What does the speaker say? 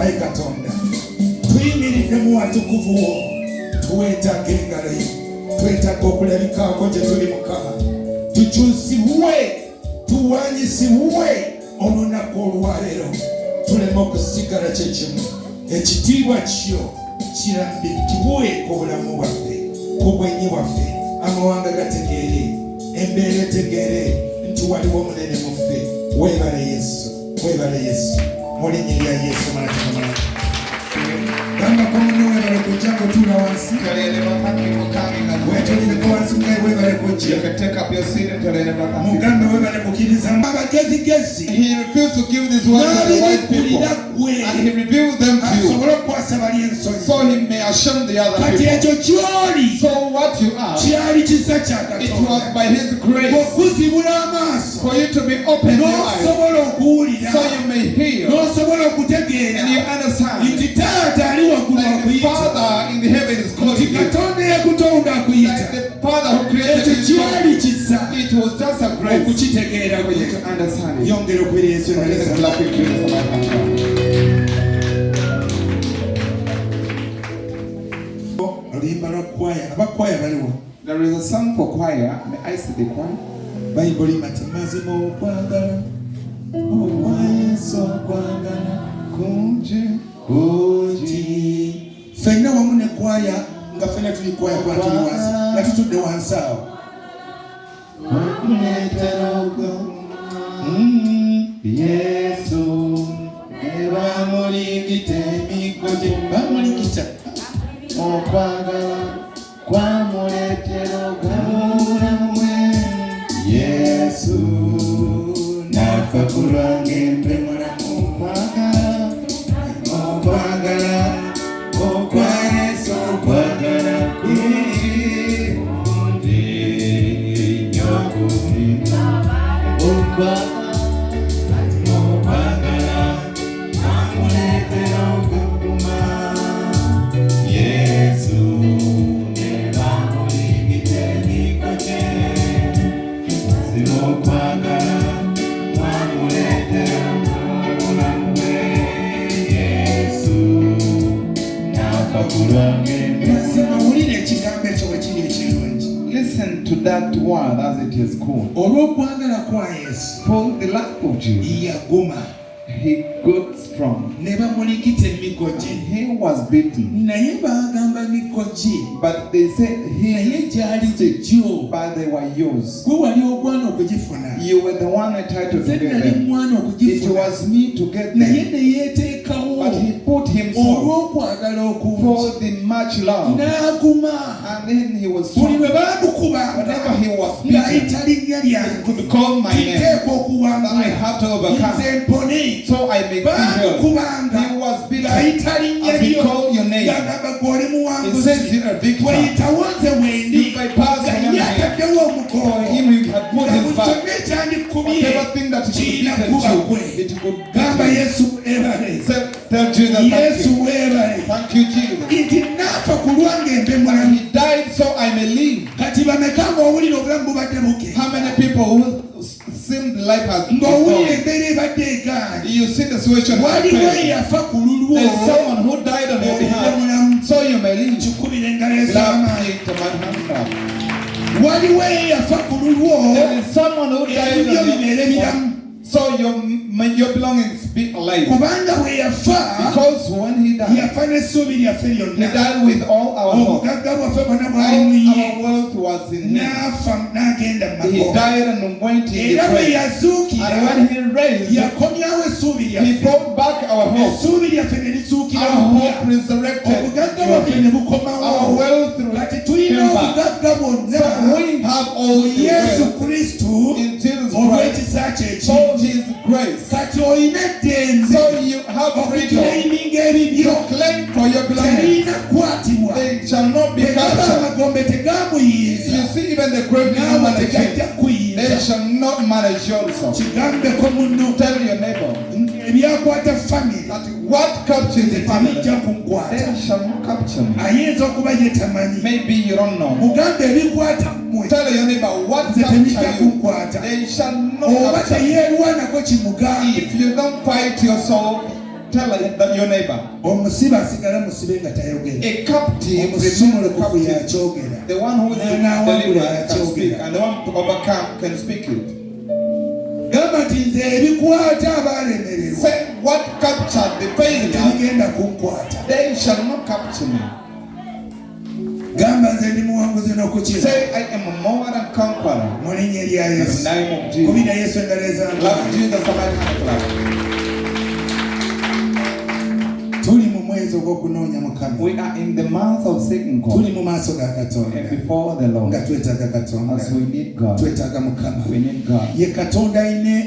Ayi Katonda tuyimiridde mu watukuvu wo tuweetaaga engalo yo twetaaga okulabikaako gye tuli Mukama tukyusibwe tuwanyisibwe olunaku olwaleero tuleme okusigala kyekimu ekitiibwa kyo kirambikibwe ku bulamu bwaffe ku bwenyi bwaffe amawanga gategeere embeera etegeere nti waliwo munene mu ffe weebale Yesu mu linnya lya Yesu malakama gamba ko munno weebale kujja kutuula wansi wetulireko wansi ngaye weebale kujja mugambe weebale kukkiriza abagezigezi n'abibikkulira ggwe asobole okukwasa bali ensonyi kati ekyo kyoli kyali kisa kya Katonda okuzibula amaaso n'osobola okuwulira n'osobola okutegeera nti taata ali waggulu akuyita nti Katonda yakutonda akuyita ekyo kyali kisa okukitegeera yongera okwera Yesu oluyimba lwa kwaya abakwaya baliwo. There is a song for choir. May I see the choir? Bible imati mazima okwagala Yesu okwagala kungi ffenna wamu ne kwaya nga ffenna tuli kwaya kuba tuli wansi nga tutudde wansi awo Yesu bamulingita emigogi bamulingita okwagala kwamuleetera ogamulamu Yesu nafa ku lwange mbe mulamu okwagala okwa Yesu okwagala kungi nnyo okusinga okwagala kwamuleetera okuguma Yesu ne bamulingita emigogi okwagala kwamuleetera obulamu bwe Yesu nafa ku lwange mazima wulira ekigambo ekyo bwe kiri ekirungi. Listen to that word as it is called. Olw'okwagala kwa Yesu For the love of Jesus, yaguma he got strong. ne bamulikita emigogi He was beaten. naye bagamba migogi But they said naye gyali gyegyo but they were yours. gwe wali ogwana okugifuna You were the one entitled to nze get nali them. mwana It okugifuna was me to get naye them. ne yeeteekawo But he put himself olw'okwagala okungi for the much love. n'aguma And then he was buli bwe strong. baamukubanga Whenever he was beaten, ng'ayita linnya he lyange could call my name. kiteeka That I okuwangula have to overcome. nze mpone So I may be healed. baamukubanga He was beaten. ng'ayita linnya As he lyo called your name, ng'agamba gw'oli he muwanguzi says you're a victor. weyitawo nze wendi You bypass nga him. ye ataddewo For omukono him, you had put nga his buli back. kyonna ekyandikubye Whatever thing that he could kiina beat kuba you, gwe it could gamba beat you. Yesu weebale Tell Jesus thank Yesu you. weebale Thank you, Jesus. nti naafa ku lwange mbe And mulamu he died so I may live. kati bameka ng'owulira obulamu bubadde buke How many people who seemed life has been ng'owulira gone? embeera ebadde egaanye You see the situation. waliwo eyafa ku lulwo There's someone who died on your obudde behalf, mulamu so you may live. kikubira engalo Love ez'amaanyi me to my hand. waliwo eyafa ku lulwo There is someone who died ebibyo on bibeere your biramu behalf, so your belongings be alive. kubanga bwe yafa Because when he died, yafa n'essuubi lyaffe he lyonna died with all our hope. obugagga bwaffe bwonna bwali All mu ye our wealth was in him. n'afa n'agenda mu He magoba died and went in the era bwe grave. yazuukira And when he raised, yakomyawo essuubi he lyaffe brought back our hope. essuubi lyaffe ne lizuukira Our mu hope resurrected. obugagga bwaffe ne bukomawo Our wealth kati tulina came back. obugagga bwonna So we have all mu the Yesu wealth Kristo in Jesus Christ. olw'ekisa kye So ekingi his grace. kati olina eddenzi So you have freedom okukireyiminga ebibyo to claim for your belongings. terina kukwatibwa They shall not be bwe gaba captured. amagombe tegamuyinza You see, even the grave did not naawe manage tegajja you. kuyinza They shall not manage you also. kigambeko munno Tell your neighbor ebyakwata famire that what captures the family, tebijja kunkwata they shall not capture me. ayinza okuba ye tamanyi Maybe you don't know. mugambe ebikwata mmwe Tell your neighbor what nze temijja capture you. kunkwata They shall not oba capture you. teyeerwanako kimugambe If you don't fight yourself, tell your neighbor. Omusibe asigala musibe nga tayogera. A captive Omusumulukufu remains captive. yakyogera. The one who is N'awangula delivered can speak, yakyogera. and the one to overcome can speak it. Gamba nti nze ebikwata abaalemererwa Say, what captured the faithful, tebigenda kunkwata. they shall not capture me. Gamba nze ndi muwanguzi n'okukira. Say, I am more than conqueror. Mu linnya erya In the Yesu. name of Jesus. Kubira Yesu engalo ez'amaanyi. Love Jesus, somebody hand clap. Tuli mu mwezi ogw'okunoonya Mukama. We are in the month of seeking God. Tuli mu maaso ga Katonda. And before the Lord, Nga twetaaga Katonda. as we need God, Twetaaga Mukama. we need God. Ye Katonda ayina